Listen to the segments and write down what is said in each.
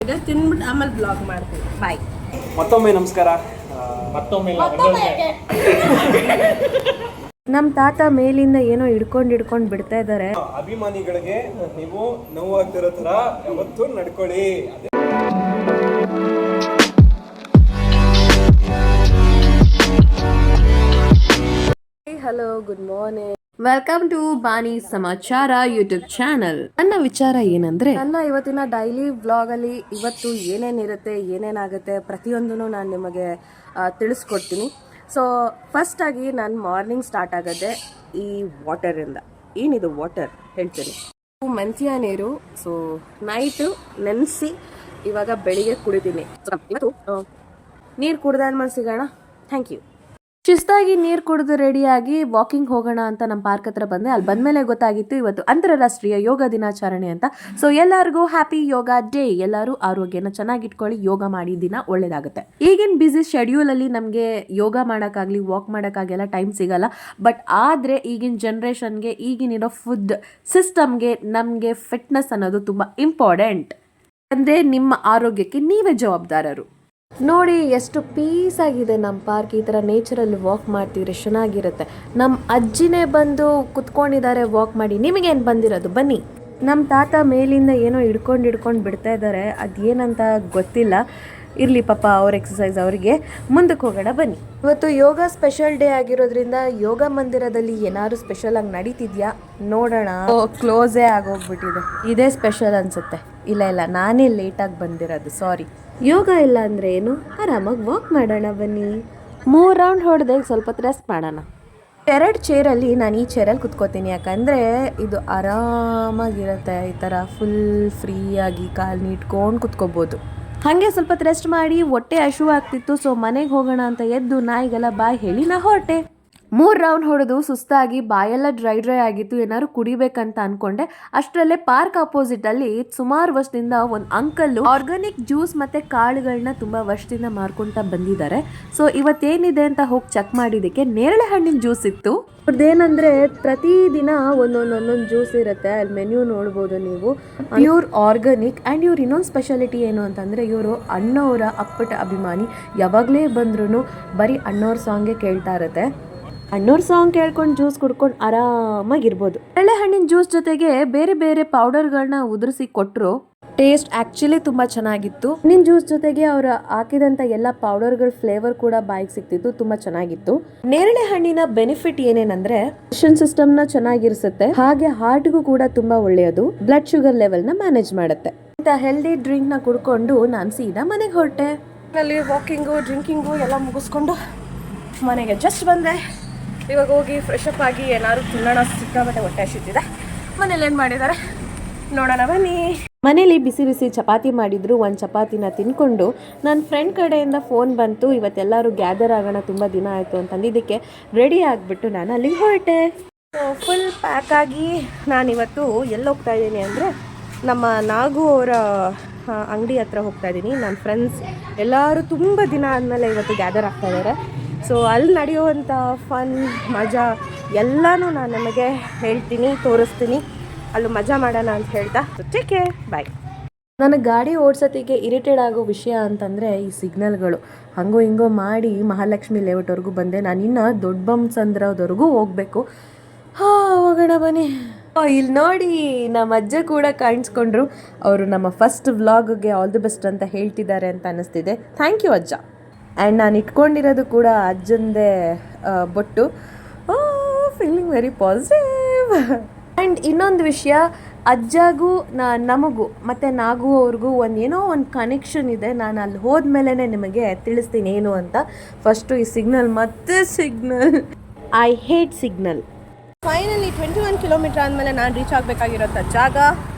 ಈಗ ತಿನ್ಬಿಟ್ಟು ಆಮೇಲೆ ಬ್ಲಾಗ್ ಮಾಡ್ತೀನಿ. ಬಾಯ್. ಮತ್ತೊಮ್ಮೆ ನಮಸ್ಕಾರ. ನಮ್ಮ ತಾತ ಮೇಲಿಂದ ಏನೋ ಹಿಡ್ಕೊಂಡು ಬಿಡ್ತಾ ಇದ್ದಾರೆ. ಅಭಿಮಾನಿಗಳಿಗೆ ನೀವು ನೋವಾಗ್ತಿರೋ ತರ ಯಾವತ್ತೂ ನಡ್ಕೊಳ್ಳಿ. Hello, good morning, welcome to Baani Samachara YouTube channel. ನನ್ನ ವಿಚಾರ ಏನಂದ್ರೆ, ನನ್ನ ಇವತ್ತಿನ ಡೈಲಿ ವ್ಲಾಗ್ ಅಲ್ಲಿ ಇವತ್ತು ಏನೇನಿರುತ್ತೆ, ಏನೇನಾಗುತ್ತೆ ಪ್ರತಿಯೊಂದನ್ನು ನಾನು ನಿಮಗೆ ತಿಳಿಸ್ಕೊಡ್ತೀನಿ. ಸೊ ಫಸ್ಟ್ ಆಗಿ ನಾನು ಮಾರ್ನಿಂಗ್ ಸ್ಟಾರ್ಟ್ ಆಗೋದೆ ಈ ವಾಟರಿಂದ. ಏನಿದು ವಾಟರ್ ಹೇಳ್ತೀನಿ. ಮೆಂತ್ಯ ನೀರು. ಸೊ ನೈಟು ನೆನೆಸಿ ಇವಾಗ ಬೆಳಿಗ್ಗೆ ಕುಡಿತೀನಿ. ಇವತ್ತು ನೀರು ಕುಡ್ದಾದ್ಮೇಲೆ ಸಿಗೋಣ. Thank you. ಶಿಸ್ತಾಗಿ ನೀರು ಕುಡಿದು ರೆಡಿಯಾಗಿ ವಾಕಿಂಗ್ ಹೋಗೋಣ ಅಂತ ನಮ್ಮ ಪಾರ್ಕ್ ಹತ್ರ ಬಂದೆ. ಅಲ್ಲಿ ಬಂದಮೇಲೆ ಗೊತ್ತಾಗಿತ್ತು ಇವತ್ತು ಅಂತಾರಾಷ್ಟ್ರೀಯ ಯೋಗ ದಿನಾಚರಣೆ ಅಂತ. ಸೊ ಎಲ್ಲರಿಗೂ ಹ್ಯಾಪಿ ಯೋಗ ಡೇ. ಎಲ್ಲರೂ ಆರೋಗ್ಯನ ಚೆನ್ನಾಗಿಟ್ಕೊಳ್ಳಿ, ಯೋಗ ಮಾಡಿ ದಿನ ಒಳ್ಳೇದಾಗುತ್ತೆ. ಈಗಿನ ಬ್ಯುಸಿ ಶೆಡ್ಯೂಲಲ್ಲಿ ನಮಗೆ ಯೋಗ ಮಾಡೋಕ್ಕಾಗಲಿ ವಾಕ್ ಮಾಡೋಕ್ಕಾಗೆಲ್ಲ ಟೈಮ್ ಸಿಗಲ್ಲ. ಬಟ್ ಆದರೆ ಈಗಿನ ಜನ್ರೇಷನ್ಗೆ, ಈಗಿನಿರೋ ಫುಡ್ ಸಿಸ್ಟಮ್ಗೆ ನಮಗೆ ಫಿಟ್ನೆಸ್ ಅನ್ನೋದು ತುಂಬ ಇಂಪಾರ್ಟೆಂಟ್. ಅಂದರೆ ನಿಮ್ಮ ಆರೋಗ್ಯಕ್ಕೆ ನೀವೇ ಜವಾಬ್ದಾರರು. ನೋಡಿ ಎಷ್ಟು ಪೀಸ್ ಆಗಿದೆ ನಮ್ಮ ಪಾರ್ಕ್. ಈ ಥರ ನೇಚರಲ್ಲಿ ವಾಕ್ ಮಾಡ್ತಿದ್ರೆ ಚೆನ್ನಾಗಿರುತ್ತೆ. ನಮ್ಮ ಅಜ್ಜಿನೇ ಬಂದು ಕುತ್ಕೊಂಡಿದ್ದಾರೆ ವಾಕ್ ಮಾಡಿ. ನಿಮಗೇನು ಬಂದಿರೋದು? ಬನ್ನಿ. ನಮ್ಮ ತಾತ ಮೇಲಿಂದ ಏನೋ ಹಿಡ್ಕೊಂಡು ಬಿಡ್ತಾ ಇದ್ದಾರೆ. ಅದೇನಂತ ಗೊತ್ತಿಲ್ಲ. ಇರಲಿ ಪಾಪ, ಅವ್ರ ಎಕ್ಸಸೈಸ್ ಅವರಿಗೆ. ಮುಂದಕ್ಕೆ ಹೋಗೋಣ ಬನ್ನಿ. ಇವತ್ತು ಯೋಗ ಸ್ಪೆಷಲ್ ಡೇ ಆಗಿರೋದ್ರಿಂದ ಯೋಗ ಮಂದಿರದಲ್ಲಿ ಏನಾದ್ರು ಸ್ಪೆಷಲ್ ಆಗಿ ನಡೀತಿದ್ಯಾ ನೋಡೋಣ. ಕ್ಲೋಸೇ ಆಗೋಗ್ಬಿಟ್ಟಿದೆ. ಇದೇ ಸ್ಪೆಷಲ್ ಅನ್ಸುತ್ತೆ. ಇಲ್ಲ ನಾನೇ ಲೇಟಾಗಿ ಬಂದಿರೋದು, ಸಾರಿ. ಯೋಗ ಇಲ್ಲ ಅಂದರೆ ಏನು, ಆರಾಮಾಗಿ ವಾಕ್ ಮಾಡೋಣ ಬನ್ನಿ. 3 ರೌಂಡ್ ಹೊಡೆದೆ, ಸ್ವಲ್ಪ ಹೊತ್ತು ರೆಸ್ಟ್ ಮಾಡೋಣ. 2 ಚೇರಲ್ಲಿ ನಾನು ಈ ಚೇರಲ್ಲಿ ಕುತ್ಕೋತೀನಿ. ಯಾಕಂದರೆ ಇದು ಆರಾಮಾಗಿರುತ್ತೆ. ಈ ಥರ ಫುಲ್ ಫ್ರೀಯಾಗಿ ಕಾಲು ನೀಟ್ಕೊಂಡು ಕುತ್ಕೋಬೋದು. ಹಾಗೆ ಸ್ವಲ್ಪ ಹೊತ್ತು ರೆಸ್ಟ್ ಮಾಡಿ ಹೊಟ್ಟೆ ಹಶು ಆಗ್ತಿತ್ತು. ಸೊ ಮನೆಗೆ ಹೋಗೋಣ ಅಂತ ಎದ್ದು ನಾಯಿಗೆಲ್ಲ ಬಾಯ್ ಹೇಳಿ ನಾ ಹೊರಟೆ. 3 ರೌಂಡ್ ಹೊಡೆದು ಸುಸ್ತಾಗಿ ಬಾಯೆಲ್ಲ ಡ್ರೈ ಆಗಿತ್ತು. ಏನಾದ್ರು ಕುಡಿಬೇಕಂತ ಅನ್ಕೊಂಡೆ. ಅಷ್ಟರಲ್ಲೇ ಪಾರ್ಕ್ ಅಪೋಸಿಟ್ ಅಲ್ಲಿ ಸುಮಾರು ವರ್ಷದಿಂದ ಒಂದು ಅಂಕಲ್ ಆರ್ಗಾನಿಕ್ ಜ್ಯೂಸ್ ಮತ್ತೆ ಕಾಳುಗಳನ್ನ ತುಂಬಾ ವರ್ಷದಿಂದ ಮಾರ್ಕೊಂತ ಬಂದಿದ್ದಾರೆ. ಸೊ ಇವತ್ತೇನಿದೆ ಅಂತ ಹೋಗಿ ಚೆಕ್ ಮಾಡಿದಕ್ಕೆ ನೇರಳೆ ಹಣ್ಣಿನ ಜ್ಯೂಸ್ ಇತ್ತು. ಅವ್ರದ್ದೇನಂದ್ರೆ ಪ್ರತಿದಿನ ಒಂದೊಂದು ಜ್ಯೂಸ್ ಇರುತ್ತೆ. ಅಲ್ಲಿ ಮೆನ್ಯೂ ನೋಡ್ಬೋದು ನೀವು. Pure organic. ಆ್ಯಂಡ್ ಇವ್ರು ಇನ್ನೊಂದು ಸ್ಪೆಷಾಲಿಟಿ ಏನು ಅಂತಂದರೆ, ಇವರು ಅಣ್ಣವರ ಅಪ್ಪಟ ಅಭಿಮಾನಿ. ಯಾವಾಗಲೇ ಬಂದ್ರೂ ಬರೀ ಅಣ್ಣವ್ರ ಸಾಂಗೇ ಕೇಳ್ತಾ ಇರುತ್ತೆ. ಅಣ್ಣವ್ರ ಸಾಂಗ್ ಕೇಳ್ಕೊಂಡು ಜ್ಯೂಸ್ ಕುಡ್ಕೊಂಡು ಆರಾಮಾಗಿರ್ಬೋದು. ನೇರಳೆ ಹಣ್ಣಿನ ಜ್ಯೂಸ್ ಜೊತೆಗೆ ಬೇರೆ ಬೇರೆ ಪೌಡರ್ಗಳನ್ನ ಉದುರಿಸಿ ಕೊಟ್ಟರು. ಟೇಸ್ಟ್ ಆ್ಯಕ್ಚುಲಿ ತುಂಬ ಚೆನ್ನಾಗಿತ್ತು. ಹಣ್ಣಿನ ಜ್ಯೂಸ್ ಜೊತೆಗೆ ಅವರು ಹಾಕಿದಂಥ ಎಲ್ಲ ಪೌಡರ್ಗಳ ಫ್ಲೇವರ್ ಕೂಡ ಬಾಯಿಗೆ ಸಿಕ್ತಿತ್ತು. ತುಂಬ ಚೆನ್ನಾಗಿತ್ತು. ನೇರಳೆ ಹಣ್ಣಿನ ಬೆನಿಫಿಟ್ ಏನೇನಂದ್ರೆ ಡೈಜೆಷನ್ ಸಿಸ್ಟಮ್ನ ಚೆನ್ನಾಗಿರಿಸುತ್ತೆ. ಹಾಗೆ ಹಾರ್ಟ್ಗೂ ಕೂಡ ತುಂಬ ಒಳ್ಳೆಯದು. ಬ್ಲಡ್ ಶುಗರ್ ಲೆವೆಲ್ನ ಮ್ಯಾನೇಜ್ ಮಾಡುತ್ತೆ. ಇಂಥ ಹೆಲ್ದಿ ಡ್ರಿಂಕ್ನ ಕುಡ್ಕೊಂಡು ನಾನು ಸೀದಾ ಮನೆಗೆ ಹೊರಟೆ. ಅಲ್ಲಿ ವಾಕಿಂಗು ಡ್ರಿಂಕಿಂಗು ಎಲ್ಲ ಮುಗಿಸ್ಕೊಂಡು ಮನೆಗೆ ಜಸ್ಟ್ ಬಂದೆ. ಇವಾಗ ಹೋಗಿ ಫ್ರೆಶ್ ಅಪ್ ಆಗಿ ಏನಾದ್ರು ತಿನ್ನೋಣ. ಸಿಕ್ಕಾಬಟ್ಟೆ ಹೊಟ್ಟೆ ಹಸಿತಿದೆ. ಮನೇಲಿ ಏನು ಮಾಡಿದ್ದಾರೆ ನೋಡೋಣ ಬನ್ನಿ. ಮನೇಲಿ ಬಿಸಿ ಬಿಸಿ ಚಪಾತಿ ಮಾಡಿದ್ರು. ಒಂದು ಚಪಾತಿನ ತಿನ್ಕೊಂಡು ನನ್ನ ಫ್ರೆಂಡ್ ಕಡೆಯಿಂದ ಫೋನ್ ಬಂತು. ಇವತ್ತೆಲ್ಲರೂ ಗ್ಯಾದರ್ ಆಗೋಣ, ತುಂಬ ದಿನ ಆಯಿತು ಅಂತಂದಿದ್ದಕ್ಕೆ ರೆಡಿ ಆಗಿಬಿಟ್ಟು ನಾನು ಅಲ್ಲಿಗೆ ಹೊರಟೆ. ಫುಲ್ ಪ್ಯಾಕ್ ಆಗಿ ನಾನಿವತ್ತು ಎಲ್ಲಿ ಹೋಗ್ತಾ ಇದ್ದೀನಿ ಅಂದರೆ, ನಮ್ಮ ನಾಗು ಅವರ ಅಂಗಡಿ ಹತ್ರ ಹೋಗ್ತಾ ಇದ್ದೀನಿ. ನನ್ನ ಫ್ರೆಂಡ್ಸ್ ಎಲ್ಲರೂ ತುಂಬ ದಿನ ಆದಮೇಲೆ ಇವತ್ತು ಗ್ಯಾದರ್ ಆಗ್ತಾ ಇದ್ದಾರೆ. ಸೊ ಅಲ್ಲಿ ನಡೆಯುವಂಥ ಫನ್ ಮಜಾ ಎಲ್ಲನೂ ನಾನು ನಿಮಗೆ ಹೇಳ್ತೀನಿ, ತೋರಿಸ್ತೀನಿ. ಅಲ್ಲಿ ಮಜಾ ಮಾಡೋಣ ಅಂತ ಹೇಳ್ತಾ ಟೇಕ್ ಕೇರ್, ಬಾಯ್. ನನಗೆ ಗಾಡಿ ಓಡಿಸೋತ್ತಿಗೆ ಇರಿಟೇಟ್ ಆಗೋ ವಿಷಯ ಅಂತಂದರೆ ಈ ಸಿಗ್ನಲ್ಗಳು. ಹಂಗೋ ಹಿಂಗೋ ಮಾಡಿ ಮಹಾಲಕ್ಷ್ಮಿ ಲೇಔಟ್ವರೆಗೂ ಬಂದೆ. ನಾನಿನ್ನು ದೊಡ್ಡ ಬಂಸಂದ್ರವರೆಗೂ ಹೋಗಬೇಕು. ಹೋಗೋಣ ಬನ್ನಿ. ಇಲ್ಲಿ ನೋಡಿ, ನಮ್ಮ ಅಜ್ಜ ಕೂಡ ಕಾಣಿಸ್ಕೊಂಡ್ರು. ಅವರು ನಮ್ಮ ಫಸ್ಟ್ ವ್ಲಾಗ್ಗೆ ಆಲ್ ದಿ ಬೆಸ್ಟ್ ಅಂತ ಹೇಳ್ತಿದ್ದಾರೆ ಅಂತ ಅನ್ನಿಸ್ತಿದೆ. ಥ್ಯಾಂಕ್ ಯು ಅಜ್ಜ. ಆ್ಯಂಡ್ ನಾನು ಇಟ್ಕೊಂಡಿರೋದು ಕೂಡ ಅಜ್ಜಂದೇ ಬೊಟ್ಟು. Feeling very positive. ಆ್ಯಂಡ್ ಇನ್ನೊಂದು ವಿಷಯ, ಅಜ್ಜಗೂ ನಮಗೂ ಮತ್ತು ನಾಗು ಅವ್ರಿಗೂ ಏನೋ ಒಂದು ಕನೆಕ್ಷನ್ ಇದೆ. ನಾನು ಅಲ್ಲಿ ಹೋದ್ಮೇಲೆ ನಿಮಗೆ ತಿಳಿಸ್ತೀನಿ ಏನು ಅಂತ. ಫಸ್ಟು ಈ ಸಿಗ್ನಲ್, ಮತ್ತೆ signal. I hate signal. Finally 21 kilometre ಆದಮೇಲೆ ನಾನು ರೀಚ್ ಆಗಬೇಕಾಗಿರೋಂಥ ಜಾಗ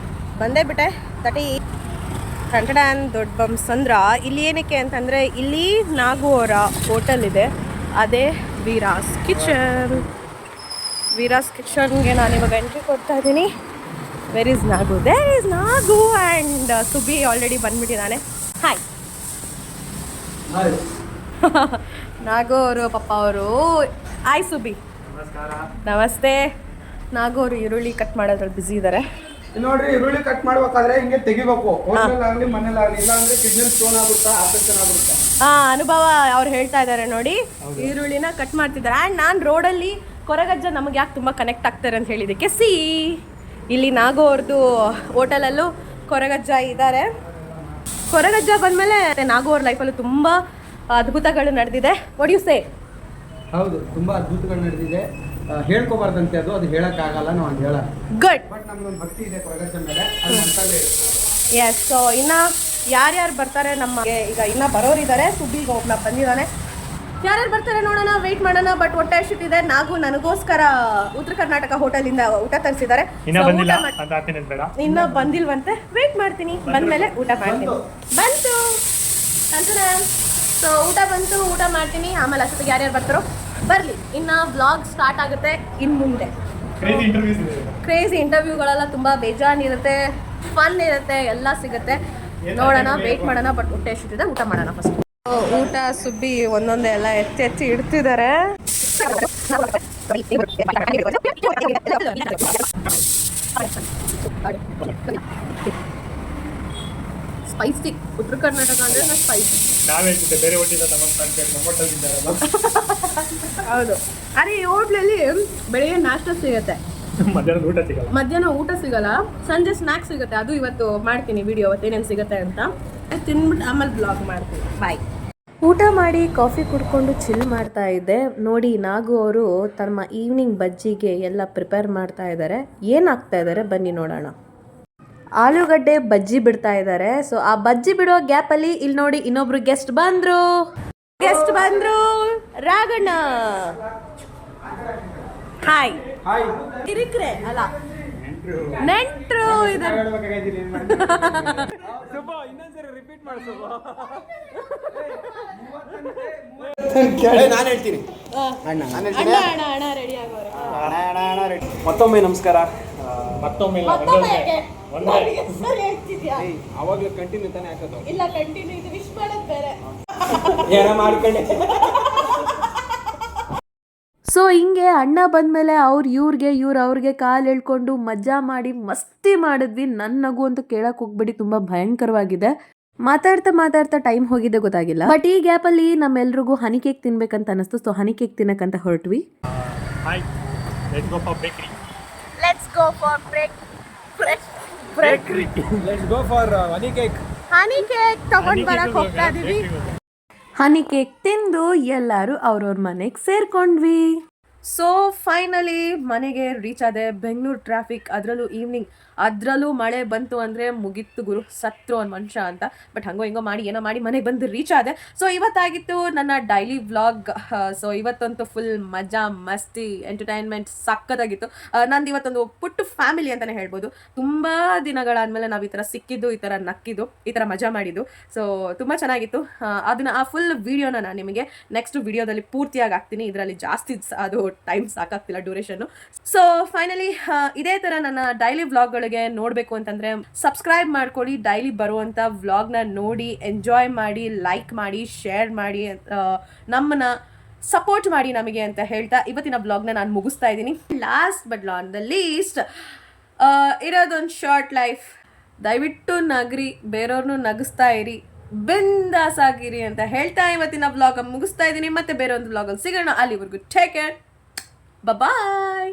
ಬಂದೇ ಬಿಟ್ಟೆ. ಕಂಟಡಾನ್ ದೊಡ್ಡ ಬಂಸಂದ್ರ. ಇಲ್ಲಿ ಏನಕ್ಕೆ ಅಂತಂದರೆ, ಇಲ್ಲಿ ನಾಗು ಅವರ ಹೋಟೆಲ್ ಇದೆ. ಅದೇ ವೀರಾಸ್ ಕಿಚನ್. ವೀರಾಸ್ ಕಿಚನ್ಗೆ ನಾನು ಇವಾಗ ಎಂಟ್ರಿ ಕೊಡ್ತಾ ಇದ್ದೀನಿ. Where is Nagu? There is Nagu. And Subi already ಬಂದ್ಬಿಟ್ಟಿದ್ದಾನೆ. ಹಾಯ್. ನಾಗು ಅವರು ಪಪ್ಪ ಅವರು. ಹಾಯ್ ಸುಬಿ. ನಮಸ್ತೆ. ನಾಗು ಅವರು ಈರುಳ್ಳಿ ಕಟ್ ಮಾಡೋದ್ರಲ್ಲಿ ಬ್ಯುಸಿ ಇದ್ದಾರೆ. ಇಲ್ಲಿ ನೋಡ್ರಿ ಈರುಳ್ಳಿ ಕಟ್ ಮಾಡ್ಬೇಕಾದ್ರೆ ಹಿಂಗೆ ತೆಗಿಬೇಕು, ಹೋಟ್ಲಲ್ಲಾಗ್ಲಿ ಮನೇಲಾಗ್ಲಿ, ಇಲ್ಲ ಅಂದ್ರೆ ಕಿಡ್ನಿ ಸ್ಟೋನ್ ಆಗ್ಬಿಡುತ್ತಾ, ಆಪರೇಷನ್ ಆಗ್ಬಿಡುತ್ತೆ. ಅನುಭವ ಅವ್ರು ಹೇಳ್ತಾ ಇದ್ದಾರೆ ನೋಡಿ, ಈರುಳ್ಳಿನ ಕಟ್ ಮಾಡ್ತಿದ್ದಾರೆ. ಆ್ಯಂಡ್ ನಾನು ರೋಡಲ್ಲಿ ಕೊರಗಜ್ಜ ನಮಗೆ ಯಾಕೆ ತುಂಬ ಕನೆಕ್ಟ್ ಆಗ್ತಾರೆ ಅಂತ ಹೇಳಿದ್ದಕ್ಕೆ ಇಲ್ಲಿ ನಾಗು ಅವ್ರದ್ದು ಹೋಟೆಲಲ್ಲೂ ಕೊರಗಜ್ಜ ಇದ್ದಾರೆ. ಕೊರಗಜ್ಜ ಬಂದಮೇಲೆ ನಾಗು ಅವ್ರ ಲೈಫಲ್ಲೂ ತುಂಬ ಅದ್ಭುತಗಳು ನಡೆದಿದೆ. What you say? ಹೌದು, ತುಂಬಾ ಅದ್ಭುತಗಳು ನಡೆದಿದೆ. ಹೇಳ್ಕೋಬಾರ್ದಂತೆ, ಅದು ಹೇಳಕ್ಕಾಗಲ್ಲ, ನಾವು ಹಂಗೆ ಹೇಳ. ಗುಡ್. ಬಟ್ ನಮ್ಗೊಂದು ಭಕ್ತಿ ಇದೆ ಕೊರಗಜ್ಜನ ಮೇಲೆ, ಅದು ಮನಸಲ್ಲೇ ಇದೆ. ಎಸ್. ಸೊ ಇನ್ನು ಯಾರ್ಯಾರು ಬರ್ತಾರೆ ನಮಗೆ, ಈಗ ಇನ್ನೂ ಬರೋರಿದ್ದಾರೆ. ಸುಬ್ಬಿಗೆ ಒಬ್ಬ ಬಂದಿದ್ದಾನೆ. ಯಾರ್ಯಾರು ಬರ್ತಾರೆ ನೋಡೋಣ, ವೆಯ್ಟ್ ಮಾಡೋಣ. ಬಟ್ ಹೊಟ್ಟೆ ಹಸಿತಿದೆ. ನಾಗು ನನಗೋಸ್ಕರ ಉತ್ತರ ಕರ್ನಾಟಕ ಹೋಟೆಲಿಂದ ಊಟ ತರಿಸಿದ್ದಾರೆ. ಇನ್ನೂ ಬಂದಿಲ್ವಂತೆ, ವೆಯ್ಟ್ ಮಾಡ್ತೀನಿ. ಬಂದಮೇಲೆ ಊಟ ಮಾಡ್ತೀನಿ. ಬಂತು ಸೊ ಊಟ ಬಂತು, ಊಟ ಮಾಡ್ತೀನಿ. ಆಮೇಲೆ ಅಷ್ಟೊತ್ತಿಗೆ ಯಾರ್ಯಾರು ಬರ್ತಾರೋ ಬರಲಿ. ಇನ್ನು ವ್ಲಾಗ್ ಸ್ಟಾರ್ಟ್ ಆಗುತ್ತೆ ಇನ್ನು ಮುಂದೆ. ಕ್ರೇಜಿ ಇಂಟರ್ವ್ಯೂಗಳೆಲ್ಲ ತುಂಬ ಬೇಜಾನಿರುತ್ತೆ, ಫನ್ ಇರುತ್ತೆ, ಎಲ್ಲ ಸಿಗುತ್ತೆ. ನೋಡೋಣ, ವೆಯ್ಟ್ ಮಾಡೋಣ. ಬಟ್ ಹೊಟ್ಟೆ ಹಸಿತಿದೆ, ಊಟ ಮಾಡೋಣ ಫಸ್ಟ್. ಊಟ ಸುಬ್ಬಿ ಒಂದೊಂದೇ ಎಲ್ಲ ಎತ್ತಿ ಇಡ್ತಿದ್ದಾರೆ. ಸ್ಪೈಸಿ. ಉತ್ತರ ಕರ್ನಾಟಕ ಅಂದ್ರೆ ಸ್ಪೈಸಿ. ಹೌದು. ಅರೆ ಈ ಹೋಟ್ಲಲ್ಲಿ ಬೆಳಿಗ್ಗೆ ನಾಷ್ಟ ಸಿಗುತ್ತೆ, ಮಧ್ಯಾಹ್ನ ಊಟ ಸಿಗಲ್ಲ, ಸಂಜೆ ಸ್ನ್ಯಾಕ್ಸ್ ಸಿಗುತ್ತೆ. ಅದು ಇವತ್ತು ಮಾಡ್ತೀನಿ ವಿಡಿಯೋ, ಅವತ್ತೇನೇನು ಸಿಗುತ್ತೆ ಅಂತ. ತಿನ್ಬಿಟ್ಟು ಆಮೇಲೆ ಬ್ಲಾಗ್ ಮಾಡ್ತೀನಿ. ಬಾಯ್. ಊಟ ಮಾಡಿ ಕಾಫಿ ಕುಡ್ಕೊಂಡು ಚಿಲ್ ಮಾಡ್ತಾ ಇದ್ದೆ. ನೋಡಿ, ನಾಗು ಅವರು ತಮ್ಮ ಈವ್ನಿಂಗ್ ಬಜ್ಜಿಗೆ ಎಲ್ಲ ಪ್ರಿಪೇರ್ ಮಾಡ್ತಾ ಇದ್ದಾರೆ. ಏನಾಗ್ತಾ ಇದ್ದಾರೆ ಬನ್ನಿ ನೋಡೋಣ. ಆಲೂಗಡ್ಡೆ ಬಜ್ಜಿ ಬಿಡ್ತಾ ಇದ್ದಾರೆ. ಸೊ ಆ ಬಜ್ಜಿ ಬಿಡೋ ಗ್ಯಾಪಲ್ಲಿ ಇಲ್ಲಿ ನೋಡಿ ಇನ್ನೊಬ್ರು ಗೆಸ್ಟ್ ಬಂದ್ರು. ರಾಘಣ್ಣ. ಹಾಯ್. ಕಿರಿಕ್ರೆ ಅಲ್ಲ, ನೆಂಟ್ರು. ನಾನು ಹೇಳ್ತೀನಿ. ಮತ್ತೊಮ್ಮೆ ನಮಸ್ಕಾರ. ಅವಾಗಲೇ ಕಂಟಿನ್ಯೂ ತಾನೇ ಹಾಕೋದು. ಇಲ್ಲ, ಕಂಟಿನ್ಯೂ. ಇದು ವಿಶ್ ಮಾಡೋದು ಬೇರೆ. ಏನೋ ಮಾಡ್ಕೊಂಡೆ. ಸೊ ಹಿಂಗೆ ಅಣ್ಣ ಬಂದಮೇಲೆ ಇವ್ರು ಅವ್ರಿಗೆ ಕಾಲು ಎಳ್ಕೊಂಡು ಮಜಾ ಮಾಡಿ ಮಸ್ತಿ ಮಾಡಿದ್ವಿ. ನನ್ನ ನಗು ಅಂತ ಕೇಳಕ್ಕೆ ಹೋಗ್ಬೇಡಿ, ತುಂಬ ಭಯಂಕರವಾಗಿದೆ. ಮಾತಾಡ್ತಾ ಟೈಮ್ ಹೋಗಿದ್ದೆ ಗೊತ್ತಾಗಿಲ್ಲ. ಬಟ್ ಈ ಗ್ಯಾಪಲ್ಲಿ ನಮ್ಮೆಲ್ರಿಗೂ ಹನಿ ಕೇಕ್ ತಿನ್ಬೇಕಂತ ಅನಿಸ್ತು. ಸೊ ಹನಿ ಕೇಕ್ ತಿನ್ನಕ್ಕಂತ ಹೊರಟ್ವಿ. Let's go for honey cake ತಗೊಂಡು ಬರಕ್ಕೆ ಹೋಗ್ತಾ ಇದೀವಿ. ಹನಿ ಕೇಕ್ ತಿಂದು ಎಲ್ಲರೂ ಅವ್ರವ್ರ ಮನೆಗೆ ಸೇರ್ಕೊಂಡ್ವಿ. ಸೊ ಫೈನಲಿ ಮನೆಗೆ ರೀಚ್ ಆದೆ. ಬೆಂಗಳೂರು ಟ್ರಾಫಿಕ್, ಅದರಲ್ಲೂ ಈವ್ನಿಂಗ್, ಅದರಲ್ಲೂ ಮಳೆ ಬಂತು ಅಂದರೆ ಮುಗಿತ್ತು ಗುರು, ಸತ್ರು ಒಂದು ಮನುಷ್ಯ ಅಂತ. ಬಟ್ ಹಂಗೋ ಹಿಂಗೋ ಮಾಡಿ ಏನೋ ಮಾಡಿ ಮನೆಗೆ ಬಂದು ರೀಚ್ ಆದೆ. ಸೊ ಇವತ್ತಾಗಿತ್ತು ನನ್ನ ಡೈಲಿ ವ್ಲಾಗ್. ಸೊ ಇವತ್ತಂತೂ ಫುಲ್ ಮಜಾ ಮಸ್ತಿ ಎಂಟರ್ಟೈನ್ಮೆಂಟ್ ಸಕ್ಕತ್ತಾಗಿತ್ತು. ನಂದು ಇವತ್ತೊಂದು ಪುಟ್ಟ ಫ್ಯಾಮಿಲಿ ಅಂತಲೇ ಹೇಳ್ಬೋದು. ತುಂಬ ದಿನಗಳಾದಮೇಲೆ ನಾವು ಈ ಥರ ಸಿಕ್ಕಿದ್ದು, ಈ ಥರ ನಕ್ಕಿದ್ದು, ಈ ಥರ ಮಜಾ ಮಾಡಿದ್ದು. ಸೊ ತುಂಬ ಚೆನ್ನಾಗಿತ್ತು. ಅದನ್ನು ಆ ಫುಲ್ ವೀಡಿಯೋನ ನಾನು ನಿಮಗೆ ನೆಕ್ಸ್ಟ್ ವೀಡಿಯೋದಲ್ಲಿ ಪೂರ್ತಿಯಾಗಿ ಹಾಕ್ತೀನಿ. ಇದರಲ್ಲಿ ಜಾಸ್ತಿ ಅದು ಟೈಮ್ ಸಾಕಾಗ್ತಿಲ್ಲ, ಡ್ಯೂರೇಷನ್ನು. ಸೊ ಫೈನಲಿ ಇದೇ ಥರ ನನ್ನ ಡೈಲಿ ವ್ಲಾಗ್ಗಳಿಗೆ ನೋಡಬೇಕು ಅಂತಂದರೆ ಸಬ್ಸ್ಕ್ರೈಬ್ ಮಾಡ್ಕೊಳ್ಳಿ. ಡೈಲಿ ಬರುವಂಥ ವ್ಲಾಗ್ನ ನೋಡಿ ಎಂಜಾಯ್ ಮಾಡಿ, ಲೈಕ್ ಮಾಡಿ, ಶೇರ್ ಮಾಡಿ, ನಮ್ಮನ್ನ ಸಪೋರ್ಟ್ ಮಾಡಿ ನಮಗೆ ಅಂತ ಹೇಳ್ತಾ ಇವತ್ತಿನ ವ್ಲಾಗ್ನ ನಾನು ಮುಗಿಸ್ತಾ ಇದ್ದೀನಿ. Last but not the least, ಇರೋದೊಂದು ಶಾರ್ಟ್ ಲೈಫ್. ದಯವಿಟ್ಟು ನಗ್ರಿ, ಬೇರೆಯವ್ರನ್ನೂ ನಗಿಸ್ತಾ ಇರಿ, ಬಿಂದಾಸ್ ಆಗಿರಿ ಅಂತ ಹೇಳ್ತಾ ಇವತ್ತಿನ ವ್ಲಾಗ್ ಮುಗಿಸ್ತಾ ಇದ್ದೀನಿ. ಮತ್ತೆ ಬೇರೆ ಒಂದು ವ್ಲಾಗಲ್ಲಿ ಸಿಗೋಣ. ಅಲ್ಲಿವರೆಗೂ ಟೇಕ್ ಕೇರ್, ಬಾಯ್.